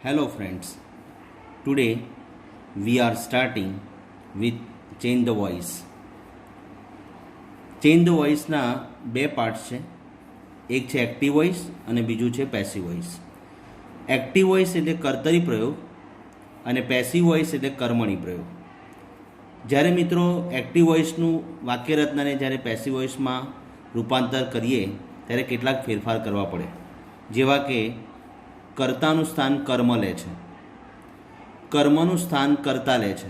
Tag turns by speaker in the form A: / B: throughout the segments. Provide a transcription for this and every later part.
A: Hello friends, today we are starting with Change the Voice. Change the વોઇસના બે parts છે. એક છે એક્ટિવ વોઇસ અને બીજું છે પેસિવ વોઇસ. એક્ટિવ વોઇસ એટલે કર્તરી પ્રયોગ અને પેસિવ વોઇસ એટલે કર્મણી પ્રયોગ. જ્યારે મિત્રો એક્ટિવ વોઇસનું વાક્યરચનાને જ્યારે પેસિવ વોઇસમાં રૂપાંતર કરીએ ત્યારે કેટલાક ફેરફાર કરવા પડે, જેવા કે કર્તાનું સ્થાન કર્મ લે છે, કર્મનું સ્થાન કર્તા લે છે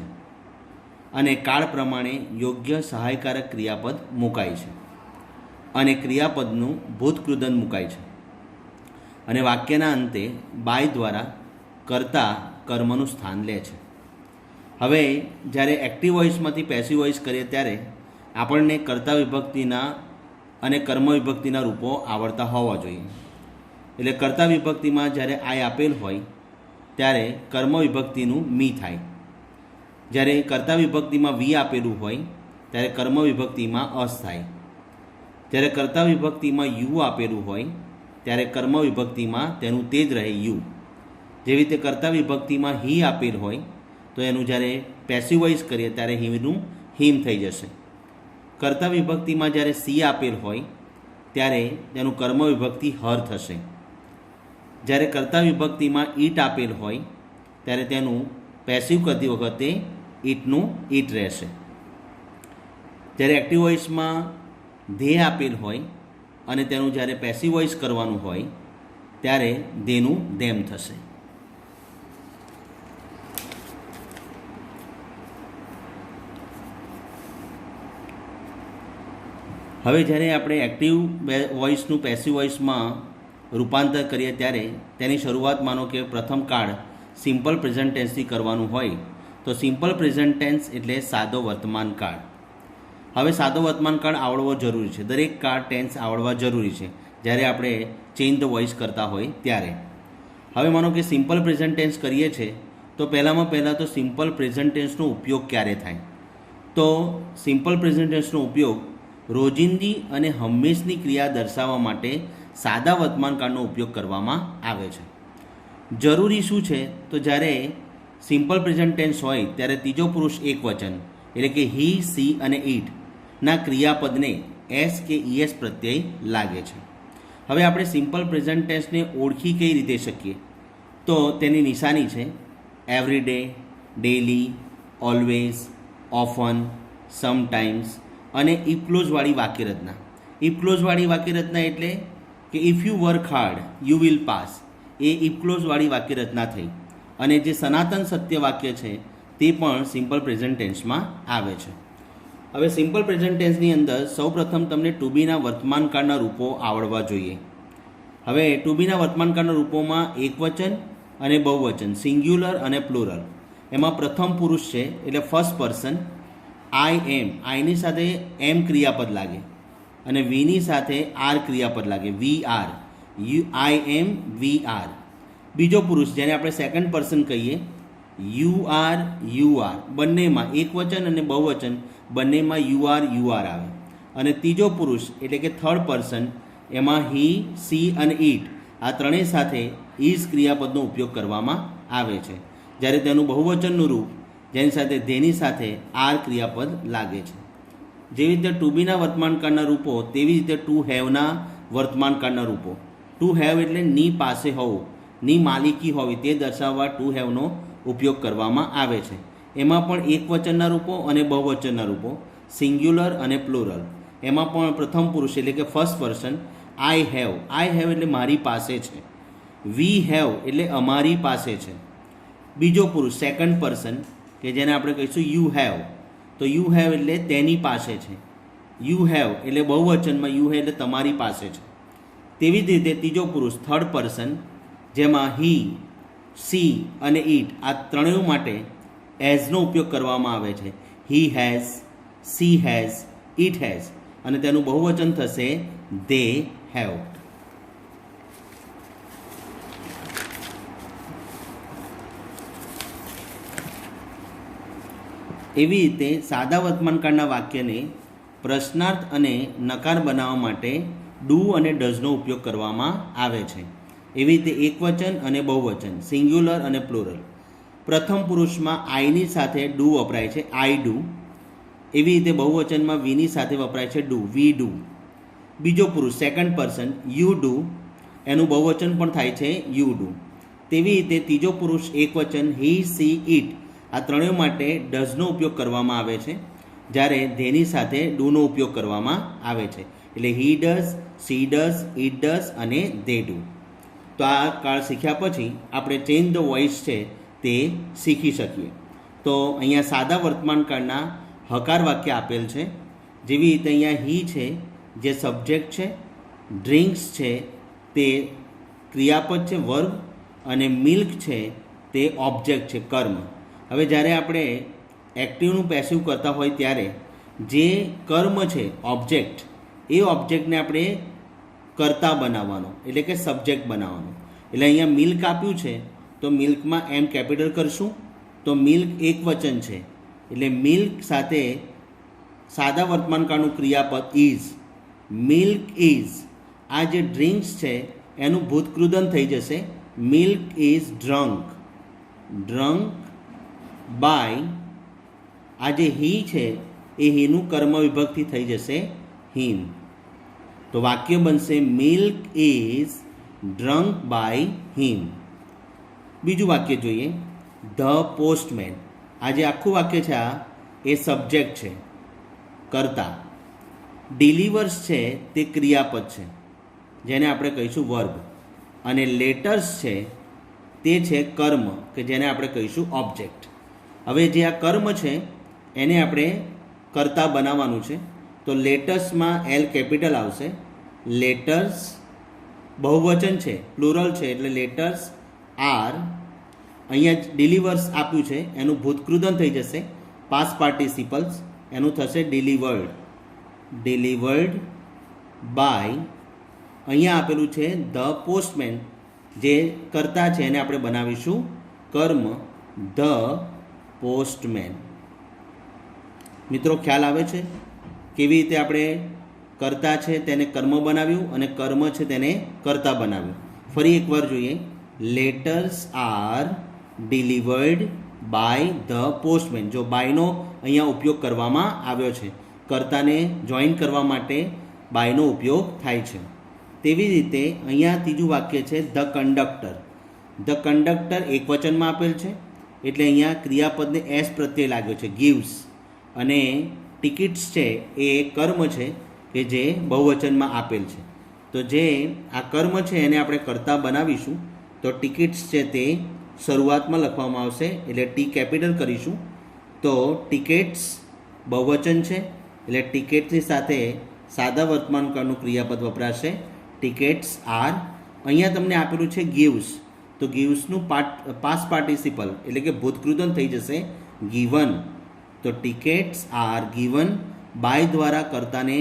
A: અને કાળ પ્રમાણે યોગ્ય સહાયકારક ક્રિયાપદ મુકાય છે અને ક્રિયાપદનું ભૂતકૃદંત મુકાય છે અને વાક્યના અંતે બાય દ્વારા કર્તા કર્મનું સ્થાન લે છે. હવે જ્યારે એક્ટિવ વોઇસમાંથી પેસિવ વોઇસ કરીએ ત્યારે આપણને કર્તા વિભક્તિના અને કર્મ વિભક્તિના રૂપો આવડતા હોવા જોઈએ. એટલે કર્તા વિભક્તિમાં જ્યારે આય આપેલ હોય ત્યારે કર્મ વિભક્તિનું મી થાય. જ્યારે કર્તા વિભક્તિમાં વી આપેલું હોય ત્યારે કર્મ વિભક્તિમાં અસ થાય. જ્યારે કર્તા વિભક્તિમાં યુ આપેલું હોય ત્યારે કર્મ વિભક્તિમાં તેનું તે જ રહે યુ. જેવી રીતે કર્તા વિભક્તિમાં હી આપેલ હોય તો એનું જ્યારે પેસિવ વોઇસ કરીએ ત્યારે હીનું હિમ થઈ જશે. કર્તા વિભક્તિમાં જ્યારે સી આપેલ હોય ત્યારે તેનું કર્મ વિભક્તિ હર થશે. જ્યારે કર્તા વિભક્તિમાં ઈટ આપેલ હોય ત્યારે તેનું પેસિવ કરતી વખતે ઈટનું ઈટ રહેશે. જ્યારે એક્ટિવ વોઇસમાં ધેય આપેલ હોય અને તેનું જ્યારે પેસિવ વોઇસ કરવાનું હોય ત્યારે ધેનું ધેમ થશે. હવે જ્યારે આપણે એક્ટિવ વોઇસનું પેસિવ વોઇસમાં રૂપાંતર કરીએ ત્યારે તેની શરૂઆત માનો કે પ્રથમ કાળ સિમ્પલ પ્રેઝન્ટ ટેન્સથી કરવાનું હોય તો સિમ્પલ પ્રેઝન્ટ ટેન્સ એટલે સાદો વર્તમાન કાળ. હવે સાદો વર્તમાન કાળ આવડવો જરૂરી છે. દરેક કાળ ટેન્સ આવડવા જરૂરી છે જ્યારે આપણે ચેન્જ ધ વોઇસ કરતા હોય ત્યારે. હવે માનો કે સિમ્પલ પ્રેઝન્ટ ટેન્સ કરીએ છીએ તો પહેલાં તો સિમ્પલ પ્રેઝન્ટ ટેન્સનો ઉપયોગ ક્યારે થાય? તો સિમ્પલ પ્રેઝન્ટ ટેન્સનો ઉપયોગ રોજિંદી અને હંમેશની ક્રિયા દર્શાવવા માટે સાદા વર્તમાનકાળનો ઉપયોગ કરવામાં આવે છે. જરૂરી શું છે? તો જ્યારે સિમ્પલ પ્રેઝન્ટ ટેન્સ હોય ત્યારે ત્રીજો પુરુષ એકવચન એટલે કે હી, સી અને ઈટ ના ક્રિયાપદને એસ કે ઈએસ પ્રત્યય લાગે છે. હવે આપણે સિમ્પલ પ્રેઝન્ટ ટેન્સને ઓળખી કઈ રીતે શકીએ? તો તેની નિશાની છે every day, daily, always, often, sometimes અને ઇફ ક્લોઝવાળી વાક્યરચના. ઇફ ક્લોઝવાળી વાક્યરચના એટલે કે if you work hard you will pass, એ ઇફ ક્લોઝવાળી વાક્યરચના થઈ. અને જે સનાતન સત્ય વાક્ય છે તે પણ સિમ્પલ પ્રેઝન્ટ ટેન્સમાં આવે છે. હવે સિમ્પલ પ્રેઝન્ટ ટેન્સની અંદર સૌપ્રથમ તમને ટુ બીના વર્તમાનકાળના રૂપો આવડવા જોઈએ. હવે ટુ બીના વર્તમાનકાળના રૂપોમાં એકવચન અને બહુવચન, સિંગ્યુલર અને પ્લુરલ. એમાં પ્રથમ પુરુષ છે એટલે ફર્સ્ટ પર્સન આઈ એમ, આઈની સાથે એમ ક્રિયાપદ લાગે અને વીની સાથે આર ક્રિયાપદ લાગે, we are, I M we are. બીજો પુરુષ જેને આપણે સેકન્ડ પર્સન કહીએ યુ આર, બંનેમાં એકવચન અને બહુવચન બંનેમાં યુ આર આવે. અને ત્રીજો પુરુષ એટલે કે થર્ડ પર્સન એમાં હી, સી અને ઈટ આ ત્રણેય સાથે ઇઝ ક્રિયાપદનો ઉપયોગ કરવામાં આવે છે. જ્યારે તેનું બહુવચનનું રૂપ જેની સાથે ધેની સાથે આર ક્રિયાપદ લાગે છે. જેવી રીતે ટુ બીના વર્તમાનકાળના રૂપો તેવી રીતે ટુ હેવના વર્તમાનકાળના રૂપો. ટુ હેવ એટલે ની પાસે હોવું, ની માલિકી હોવી તે દર્શાવવા ટુ હેવનો ઉપયોગ કરવામાં આવે છે. એમાં પણ એકવચનના રૂપો અને બહુવચનના રૂપો, સિંગ્યુલર અને પ્લુરલ. એમાં પણ પ્રથમ પુરુષ એટલે કે ફર્સ્ટ પર્સન આઈ હેવ એટલે મારી પાસે છે, વી હેવ એટલે અમારી પાસે છે. બીજો પુરુષ સેકન્ડ પર્સન કે જેને આપણે કહીશું યુ હેવ, તો યુ હેવ એટલે તેની પાસે છે, યુ હેવ એટલે બહુવચનમાં યુ હેવ એટલે તમારી પાસે છે. તેવી જ રીતે ત્રીજો પુરુષ થર્ડ પર્સન જેમાં હી, સી અને ઈટ આ ત્રણેય માટે એઝનો ઉપયોગ કરવામાં આવે છે. He has, she has, it has અને તેનું બહુવચન થશે ધે હેવ. એવી રીતે સાદા વર્તમાનકાળના વાક્યને પ્રશ્નાર્થ અને નકાર બનાવવા માટે ડુ અને ડઝનો ઉપયોગ કરવામાં આવે છે. એવી રીતે એકવચન અને બહુવચન, સિંગ્યુલર અને પ્લુરલ. પ્રથમ પુરુષમાં આઈની સાથે ડુ વપરાય છે, આઈ ડુ. એવી રીતે બહુવચનમાં વીની સાથે વપરાય છે ડુ, વી ડુ. બીજો પુરુષ સેકન્ડ પર્સન યુ ડુ, એનું બહુવચન પણ થાય છે યુ ડુ. તેવી રીતે ત્રીજો પુરુષ એકવચન હી, સી, ઇટ, આ ત્રણેય માટે ડઝનો ઉપયોગ કરવામાં આવે છે, જ્યારે ધેની સાથે ડુનો ઉપયોગ કરવામાં આવે છે. એટલે he does, C does, it does અને ધે ડુ. તો આ કાળ શીખ્યા પછી આપણે ચેન્જ ધ વોઇસ છે તે શીખી શકીએ. તો અહીંયા સાદા વર્તમાન કાળના હકાર વાક્ય આપેલ છે. જેવી રીતે અહીંયા હી છે જે સબ્જેક્ટ છે, ડ્રિંક્સ છે તે ક્રિયાપદ છે વર્બ, અને મિલ્ક છે તે ઓબ્જેક્ટ છે કર્મ. હવે જ્યારે આપણે એક્ટિવનું પેસિવ કરતા હોય ત્યારે જે કર્મ છે ઓબ્જેક્ટ, એ ઓબ્જેક્ટને આપણે કર્તા બનાવવાનો, એટલે કે સબ્જેક્ટ બનાવવાનો. એટલે અહીંયા મિલ્ક આપ્યું છે તો મિલ્કમાં એમ કેપિટલ કરશું તો મિલ્ક એક વચન છે, એટલે મિલ્ક સાથે સાદા વર્તમાનકાળનું ક્રિયાપદ ઇઝ, મિલ્ક ઇઝ. આ જે ડ્રિંક્સ છે એનું ભૂતકૃદન થઈ જશે milk is drunk, drunk by. આ જે હી છે એ હીનું કર્મ વિભક્તિ થઈ જશે હિમ. તો વાક્ય બનશે milk is drunk by him. બીજું વાક્ય જોઈએ, ધ પોસ્ટમેન. આ જે આખું વાક્ય છે આ એ સબ્જેક્ટ છે કર્તા. ડિલિવર્સ છે તે ક્રિયાપદ છે જેને આપણે કહીશું વર્બ, અને લેટર્સ છે તે છે કર્મ કે જેને આપણે કહીશું ઓબ્જેક્ટ. હવે જે આ કર્મ છે એને આપણે કર્તા બનાવવાનું છે. તો લેટર્સમાં એલ કેપિટલ આવશે. લેટર્સ બહુવચન છે, પ્લુરલ છે, એટલે લેટર્સ આર. અહીંયા ડિલિવર્સ આપ્યું છે એનું ભૂતકૃદન થઈ જશે પાસ્ટ પાર્ટિસિપલ્સ, એનું થશે ડિલિવર્ડ, ડિલિવર્ડ બાય. અહીંયા આપેલું છે ધ પોસ્ટમેન, જે કર્તા છે એને આપણે બનાવીશું કર્મ, ધ પોસ્ટમેન. મિત્રો ખ્યાલ આવે છે કેવી રીતે આપણે કર્તા છે તેને કર્મ બનાવ્યું અને કર્મ છે તેને કર્તા બનાવ્યું. ફરી એકવાર જોઈએ, letters are delivered by the postman. જો બાયનો અહીંયા ઉપયોગ કરવામાં આવ્યો છે, કર્તાને જોઈન કરવા માટે બાયનો ઉપયોગ થાય છે. તેવી રીતે અહીંયા ત્રીજું વાક્ય છે ધ કંડક્ટર. ધ કંડક્ટર એક વચનમાં આપેલ છે એટલે અહીંયા ક્રિયાપદને એસ પ્રત્યે લાગ્યો છે, ગીવ્સ. અને ટિકિટ્સ છે એ કર્મ છે કે જે બહુવચનમાં આપેલ છે. તો જે આ કર્મ છે એને આપણે કર્તા બનાવીશું. તો ટિકિટ્સ છે તે શરૂઆતમાં લખવામાં આવશે એટલે ટી કેપિટલ કરીશું. તો ટિકિટ્સ બહુવચન છે એટલે ટિકિટ્સની સાથે સાદા વર્તમાનકાળનું ક્રિયાપદ વપરાશે, ટિકિટ્સ આર. અહીંયા તમને આપેલું છે ગીવ્સ, તો ગીવ્સનું પાસ્ટ પાર્ટિસિપલ એટલે કે ભૂતકૃદન થઈ જશે ગીવન. તો ટિકિટ્સ આર ગીવન બાય દ્વારા કર્તાને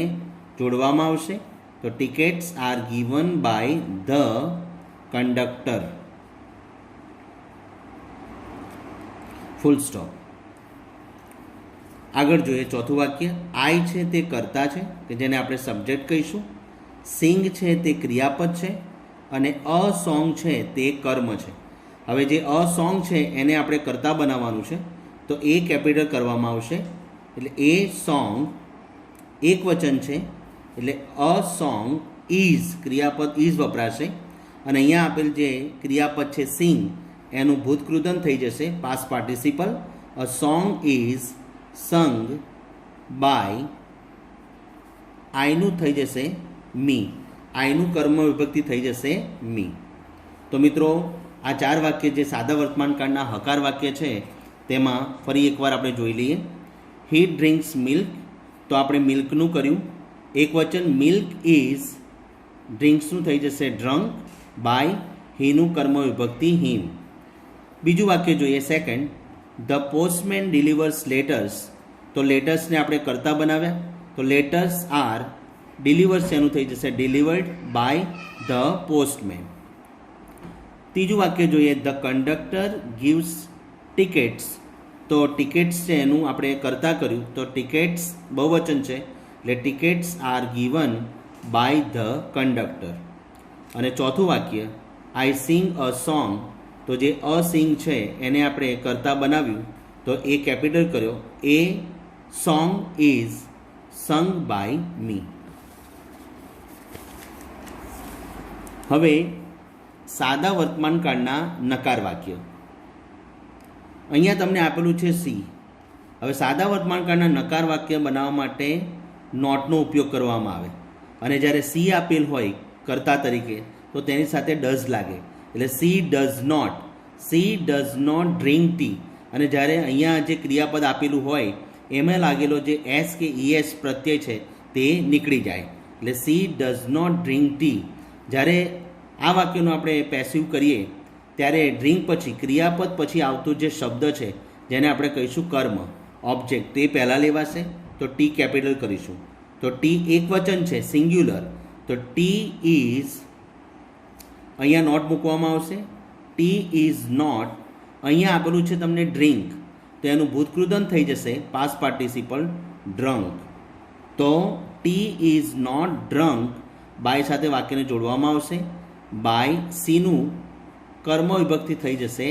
A: જોડવામાં આવશે. તો tickets are given by the conductor, full stop. આગળ જોઈએ ચોથું વાક્ય, આઈ છે તે કર્તા છે કે જેને આપણે સબ્જેક્ટ કહીશું, સિંગ છે તે ક્રિયાપદ છે, અને અ સોંગ છે તે કર્મ છે. હવે જે અ સોંગ છે એને આપણે કર્તા બનાવવાનું છે, તો એ કેપિટલ કરવામાં આવશે. એટલે એ સોંગ એક વચન છે એટલે અ સોંગ ઇઝ, ક્રિયાપદ ઇઝ વપરાશે. અને અહીંયા આપેલ જે ક્રિયાપદ છે સિંગ એનું ભૂતકૃદન થઈ જશે past participle. A song is sung by, આઈનું થઈ જશે મી, આઈનું કર્મ વિભક્તિ થઈ જશે મી. તો મિત્રો આ ચાર વાક્ય જે સાદા વર્તમાનકાળના હકાર વાક્ય છે તેમાં ફરી એકવાર આપણે જોઈ લઈએ. હી ડ્રિંક્સ મિલ્ક, તો આપણે મિલ્કનું કર્યું એક વચન, મિલ્ક ઇઝ. ડ્રિંક્સનું થઈ જશે ડ્રંક બાય, હીનું કર્મ વિભક્તિ હિમ. બીજું વાક્ય જોઈએ second, the postman delivers letters. તો લેટર્સને આપણે કર્તા બનાવ્યા, તો લેટર્સ આર ડિલિવર્સ એનું થઈ જશે ડિલિવર્ડ બાય ધ પોસ્ટમેન. ત્રીજું વાક્ય જોઈએ, ધ કંડક્ટર ગિવ્સ ટિકિટ્સ. તો ટિકિટ્સ છે એનું આપણે કર્તા કર્યું, તો ટિકિટ્સ બહુવચન છે એટલે tickets are given by the conductor. અને ચોથું વાક્ય, આઈ સિંગ અ સોંગ, તો જે અ સિંગ છે એને આપણે કરતા બનાવ્યું તો એ કેપિટલ કર્યો. A song is sung by me. હવે સાદા વર્તમાનકાળના નકાર વાક્ય. અહીંયા તમને આપેલું છે સી. હવે સાદા વર્તમાનકાળના નકાર વાક્ય બનાવવા માટે નોટનો ઉપયોગ કરવામાં આવે અને જ્યારે સી આપેલ હોય કર્તા તરીકે તો તેની સાથે ડઝ લાગે, એટલે she does not drink tea. અને જ્યારે અહીંયા જે ક્રિયાપદ આપેલું હોય એમાં લાગેલો જે એસ કે ઈએસ પ્રત્યય છે તે નીકળી જાય, એટલે she does not drink tea. જ્યારે આ વાક્યનું આપણે પેસિવ કરીએ ત્યારે ડ્રિંક પછી ક્રિયાપદ પછી આવતો જે શબ્દ છે જેને આપણે કહીશું કર્મ ઓબ્જેક્ટ, તે પહેલાં લેવાશે તો ટી કેપિટલ કરીશું. તો ટી એક વચન છે સિંગ્યુલર, તો ટી ઇઝ અહીંયા નોટ મૂકવામાં આવશે. ટી ઇઝ નોટ, અહીંયા આપેલું છે તમને ડ્રિંક, તો એનું ભૂતકૃદન થઈ જશે પાસ્ટ પાર્ટિસિપલ ડ્રંક. તો tea is not drunk by સાથે વાક્યને જોડવામાં આવશે. બાય સીનું કર્મ વિભક્તિ થઈ જશે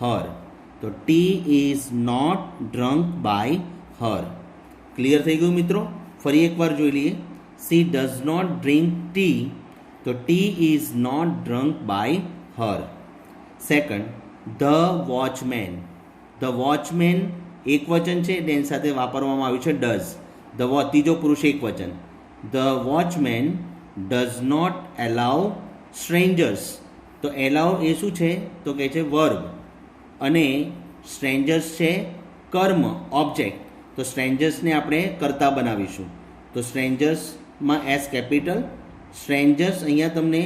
A: હર, તો tea is not drunk by her. Clear થઈ ગયું મિત્રો? ફરી એકવાર જોઈ લઈએ. She does not drink tea, તો tea is not drunk by her. Second, the watchman. The watchman એક વચન છે, તેની સાથે વાપરવામાં આવ્યું છે ડઝ. ત્રીજો પુરુષ એક વચન. The watchman does not allow strangers. તો એલાઉ એ શું છે તો કહે છે વર્બ, અને સ્ટ્રેન્જર્સ છે કર્મ ઓબ્જેક્ટ. તો સ્ટ્રેન્જર્સને આપણે કર્તા બનાવીશું, તો સ્ટ્રેન્જર્સમાં એસ કેપિટલ. સ્ટ્રેન્જર્સ અહીંયા તમને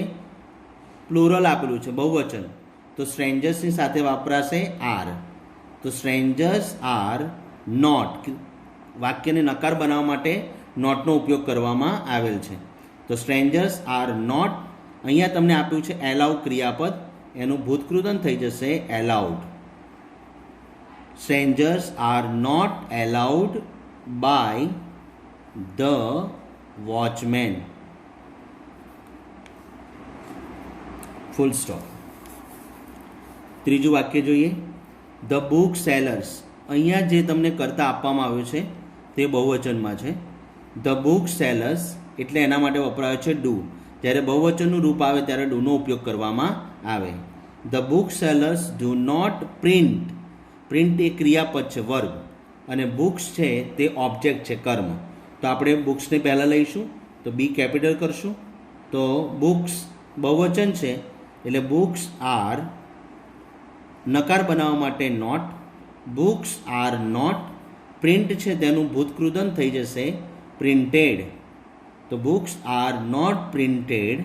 A: પ્લુરલ આપેલું છે બહુવચન, તો સ્ટ્રેન્જર્સની સાથે વાપરાશે આર. તો સ્ટ્રેન્જર્સ આર નોટ, વાક્યને નકાર બનાવવા માટે નોટનો ઉપયોગ કરવામાં આવેલ છે. તો સ્ટ્રેન્જર્સ આર નોટ, અહીંયા તમને આપ્યું છે એલાઉ ક્રિયાપદ, એનું ભૂતકૃદન થઈ જશે allowed. Strangers are not allowed by the watchman. Full stop. ત્રીજું વાક્ય જોઈએ. The book sellers. અહીંયા જે તમને કરતા આપવામાં આવ્યું છે તે બહુવચનમાં છે. ધ બુક સેલર્સ એટલે એના માટે વપરાયો છે ડુ. જ્યારે બહુવચનનું રૂપ આવે ત્યારે ડુનો ઉપયોગ કરવામાં આવે. The book sellers do not print. Print એ ક્રિયાપદ છે વર્બ, અને બુક્સ છે તે ઓબ્જેક્ટ છે કર્મ. તો આપણે બુક્સને પહેલાં લઈશું તો બી કેપિટલ કરશું. તો બુક્સ બહુવચન છે એટલે બુક્સ આર, નકાર બનાવવા માટે not. Books are not print છે તેનું ભૂતકૃદન થઈ જશે પ્રિન્ટેડ. તો books are not printed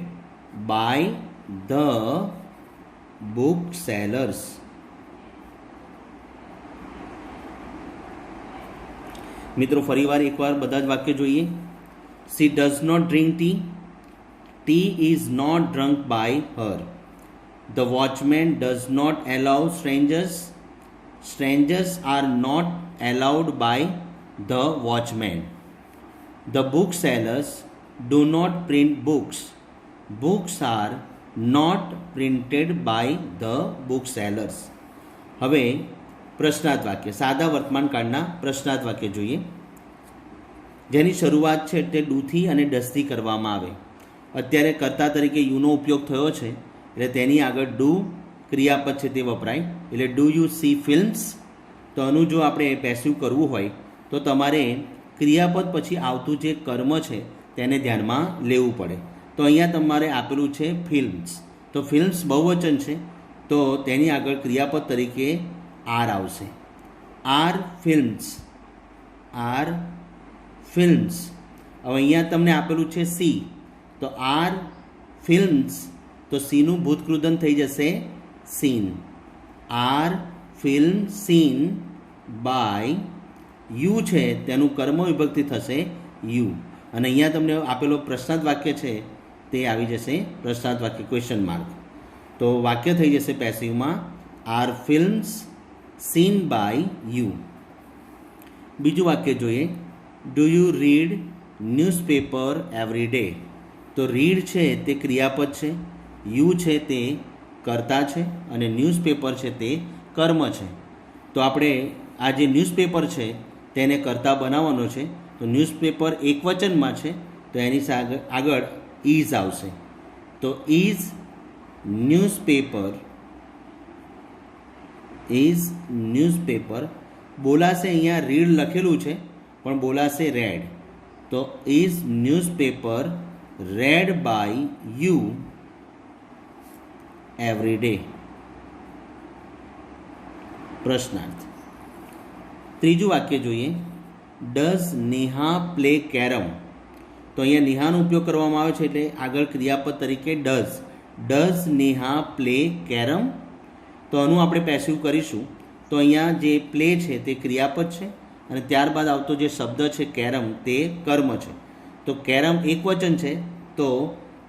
A: by the book sellers. મિત્રો ફરીવાર એકવાર બધા જ વાક્ય જોઈએ. She does not drink tea, tea is not drunk by her. The watchman does not allow strangers, strangers are not allowed by the watchman. The book sellers do not print books, books are not printed by the book sellers. હવે પ્રશ્નાર્થ વાક્ય, સાદા વર્તમાન કાળના પ્રશ્નાર્થ વાક્ય જોઈએ, જેની શરૂઆત છે તે ડુથી અને ડઝથી કરવામાં આવે. અત્યારે કર્તા તરીકે યુનો ઉપયોગ થયો છે એટલે તેની આગળ ડુ ક્રિયાપદ છે તે વપરાય. એટલે ડુ યુ સી ફિલ્મ્સ, તો આનું જો આપણે પેસિવ કરવું હોય તો તમારે ક્રિયાપદ પછી આવતું જે કર્મ છે તેને ધ્યાનમાં લેવું પડે. તો અહીંયા તમારે આપેલું છે ફિલ્મ્સ, તો ફિલ્મ્સ બહુવચન છે તો તેની આગળ ક્રિયાપદ તરીકે આર આવશે. Are films, are films. હવે અહીંયા તમને આપેલું છે સી, તો આર ફિલ્મ્સ, તો સીનું ભૂતકૃદન થઈ જશે seen. Are film seen by you છે તેનું કર્મ વિભક્તિ થશે યુ. અને અહીંયા તમને આપેલો પ્રશ્નાર્થ વાક્ય છે તે આવી જશે પ્રશ્નાર્થ વાક્ય ક્વેશ્ચન માર્ક. તો વાક્ય થઈ જશે પેસિવમાં are films seen by you. બીજું વાક્ય જોઈએ. Do you read newspaper every day. તો રીડ છે તે ક્રિયાપદ છે, યુ છે તે કર્તા છે અને ન્યૂઝપેપર છે તે કર્મ છે. તો આપણે આ જે ન્યૂઝપેપર છે તેને કર્તા બનાવવાનો છે. તો ન્યૂઝપેપર એકવચનમાં છે તો એની આગળ ઇઝ આવશે. તો ઇઝ ન્યૂઝપેપર બોલાશે, અહીંયા રીડ લખેલું છે પણ બોલાશે રેડ. તો is newspaper read by you every day. પ્રશ્નાર્થ. ત્રીજું વાક્ય જોઈએ. Does Neha play carrom. તો અહીંયા નેહાનો ઉપયોગ કરવામાં આવે છે એટલે આગળ ક્રિયાપદ તરીકે ડઝ નેહા પ્લે કેરમ. તો આનું આપણે પેસિવ કરીશું. તો અહીંયા જે પ્લે છે તે ક્રિયાપદ છે અને ત્યારબાદ આવતો જે શબ્દ છે કેરમ તે કર્મ છે. તો કેરમ એકવચન છે તો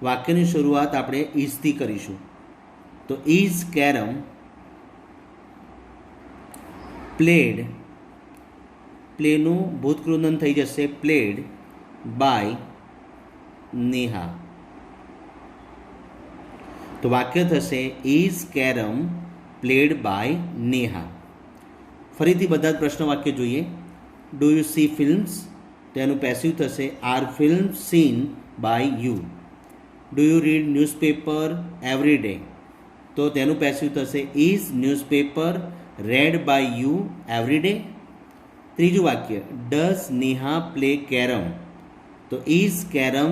A: વાક્યની શરૂઆત આપણે ઇઝથી કરીશું. તો ઇઝ કેરમ પ્લેડ, પ્લેનું ભૂતકૃદન થઈ જશે પ્લેડ બાય નેહા. તો વાક્ય થશે is carrom played by Neha. ફરીથી બધા જ પ્રશ્ન વાક્ય જોઈએ. Do you see films? તેનું પેસિવ થશે are film seen by you. Do you read newspaper every day? તો તેનું પેસિવ થશે is newspaper read by you every day. ત્રીજું વાક્ય ડઝ નેહા પ્લે કેરમ? તો is carrom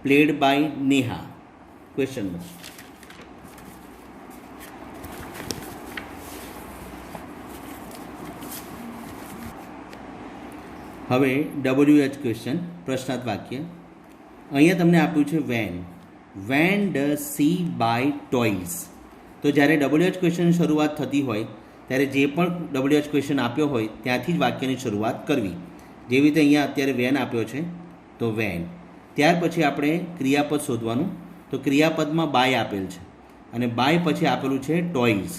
A: played by Neha? Question mark. હવે WH question, પ્રશ્નાર્થ વાક્ય. અહીંયા તમને આપ્યું છે when does she buy toys. તો જ્યારે WH ક્વેશ્ચનની શરૂઆત થતી હોય ત્યારે જે પણ WH ક્વેશ્ચન આપ્યો હોય ત્યાંથી જ વાક્યની શરૂઆત કરવી. જેવી રીતે અહીંયા અત્યારે વેન આપ્યો છે તો વેન. ત્યાર પછી આપણે ક્રિયાપદ શોધવાનું. તો ક્રિયાપદમાં બાય આપેલ છે અને બાય પછી આપેલું છે ટોયઝ.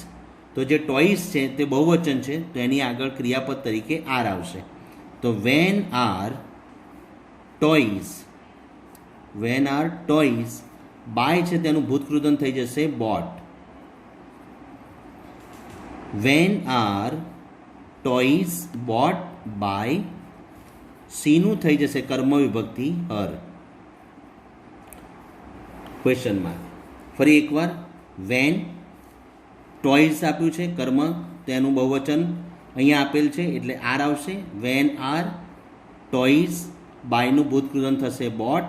A: તો જે ટોયઝ છે તે બહુવચન છે તો એની આગળ ક્રિયાપદ તરીકે આર આવશે. તો વેન આર ટોયઝ, બાય છે તેનું ભૂતકૃદન થઈ જશે bought. When are toys bought by, સીનું થઈ જશે કર્મ વિભક્તિ હર. Question mark. ફરી એકવાર વેન ટોયઝ આપ્યું છે કર્મ, તેનું બહુવચન અહીંયા આપેલ છે એટલે આર આવશે. વેન આર ટોયઝ, બાયનું ભૂતકૃદન થશે બોટ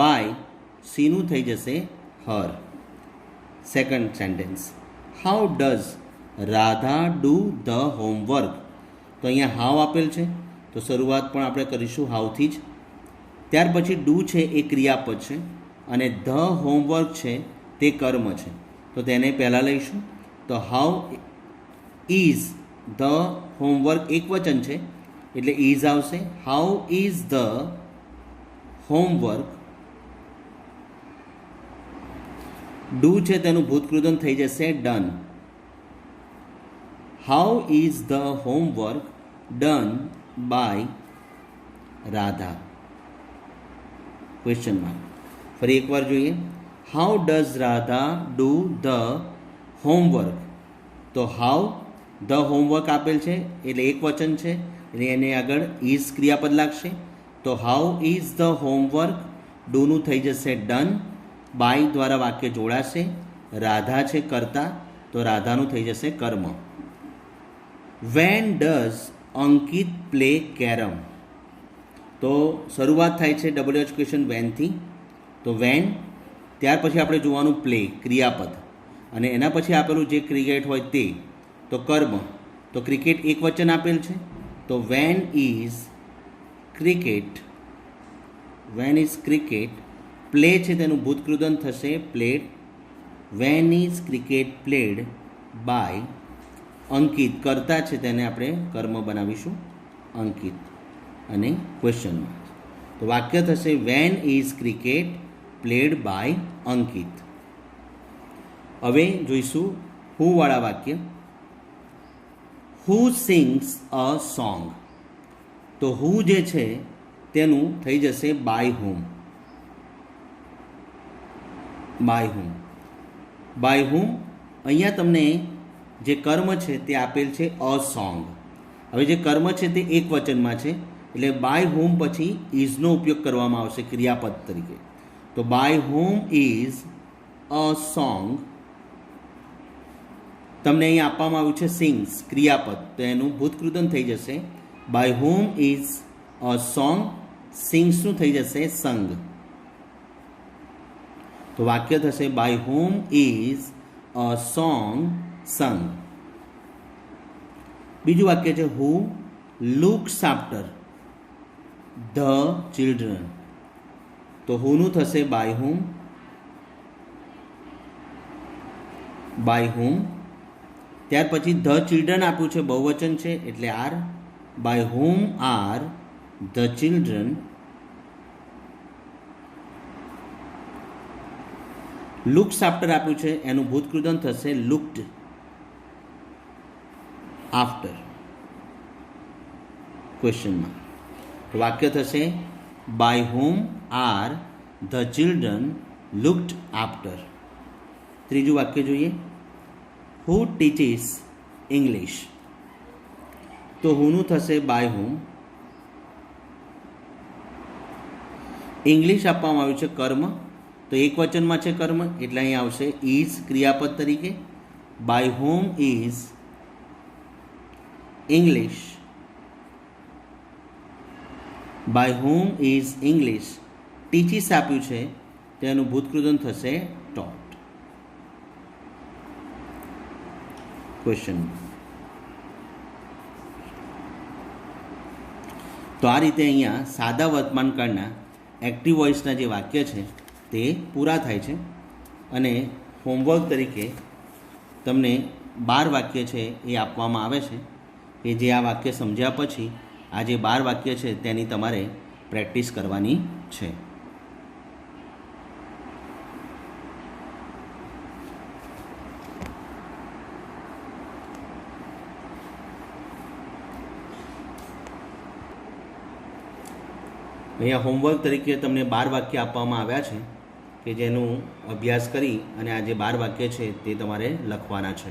A: બાય, સીનું થઈ જશે her. Second sentence. How does Radha do the homework? તો અહીંયા હાઉ આપેલ છે તો શરૂઆત પણ આપણે કરીશું હાઉથી જ. ત્યાર પછી ડુ છે એ ક્રિયાપદ છે અને ધ હોમવર્ક છે તે કર્મ છે તો તેને પહેલાં લઈશું. તો હાઉ ઇઝ ધ હોમવર્ક એકવચન છે એટલે ઇઝ આવશે. How is the homework. Do છે તેનું ભૂતકૃદન થઈ જશે done. How is the homework done by Radha? Question mark. ફરી એકવાર જોઈએ. How does Radha do the homework? તો હાઉ ધ હોમવર્ક આપેલ છે એટલે એક વચન છે એટલે એને આગળ ઇઝ ક્રિયાપદ લાગશે. તો હાઉ ઇઝ ધ હોમવર્ક, ડુનું થઈ જશે ડન, બાય દ્વારા વાક્ય જોડાશે. રાધા છે કર્તા તો રાધાનું થઈ જશે કર્મ. When does Ankit play carrom? તો શરૂઆત થાય છે WH ક્વેશ્ચન વેનથી. તો વેન, ત્યાર પછી આપણે જોવાનું પ્લે ક્રિયાપદ અને એના પછી આપેલું જે ક્રિકેટ હોય તે તો કર્મ. તો ક્રિકેટ એક વચન આપેલ છે તો વેન ઇઝ ક્રિકેટ, પ્લે છે તેનું ભૂતકૃદન થશે played. When is cricket played by Ankit, કરતા છે તેને આપણે કર્મ બનાવીશું અંકિત. અને ક્વેશ્ચન માર્ક. તો વાક્ય થશે when is cricket played by Ankit. હવે જોઈશું હુ વાળા વાક્ય. Who sings a song? તો હુ જે છે તેનું થઈ જશે બાય હુમ. બાય હુમ અહીંયા તમને જે કર્મ છે તે આપેલ છે અ સોંગ. હવે જે કર્મ છે તે એક વચનમાં છે, એટલે બાય હોમ પછી ઇઝનો ઉપયોગ કરવામાં આવશે ક્રિયાપદ તરીકે. તો by whom is a song. તમને અહીં આપવામાં આવ્યું છે સિંગ્સ ક્રિયાપદ, તો એનું ભૂતકૃદન થઈ જશે by whom is a song. સિંગ્સનું થઈ જશે સંગ. તો વાક્ય થશે by whom is a song sung. બીજું વાક્ય છે who looks after the children. તો હુનું થશે બાય હોમ. By home. ત્યાર પછી ધ ચિલ્ડ્રન આપ્યું છે, બહુવચન છે એટલે are. By whom are the children. Looks after આપ્યું છે, એનું ભૂતકૃદન થશે લુક્ડ આફ્ટર ક્વેશ્ચનમાં. તો વાક્ય થશે by whom are the children looked after. ત્રીજું વાક્ય જોઈએ, હુ ટીચીસ ઇંગ્લિશ. તો હુનું થશે બાય હોમ. ઇંગ્લિશ આપવામાં આવ્યું છે કર્મ, તો એક વચનમાં છે કર્મ એટલે અહીં આવશે ઇઝ ક્રિયાપદ તરીકે. By whom is English. By whom is English. Teaches આપ્યું છે તેનું ભૂતકૃદન થશે ટોટ ક્વેશ્ચન. તો આ રીતે અહીંયા સાદા વર્તમાનકાળના એક્ટિવ વોઇસના જે વાક્ય છે તે પૂરા થાય છે. અને હોમવર્ક તરીકે તમને 12 વાક્ય છે એ આપવામાં આવે છે કે જે આ વાક્ય સમજ્યા પછી આ જે 12 વાક્ય છે તેની તમારે પ્રેક્ટિસ કરવાની છે. અહીંયા હોમવર્ક તરીકે તમને 12 વાક્ય આપવામાં આવ્યા છે કે જેનું અભ્યાસ કરી અને આ જે 12 વાક્ય છે તે તમારે લખવાના છે.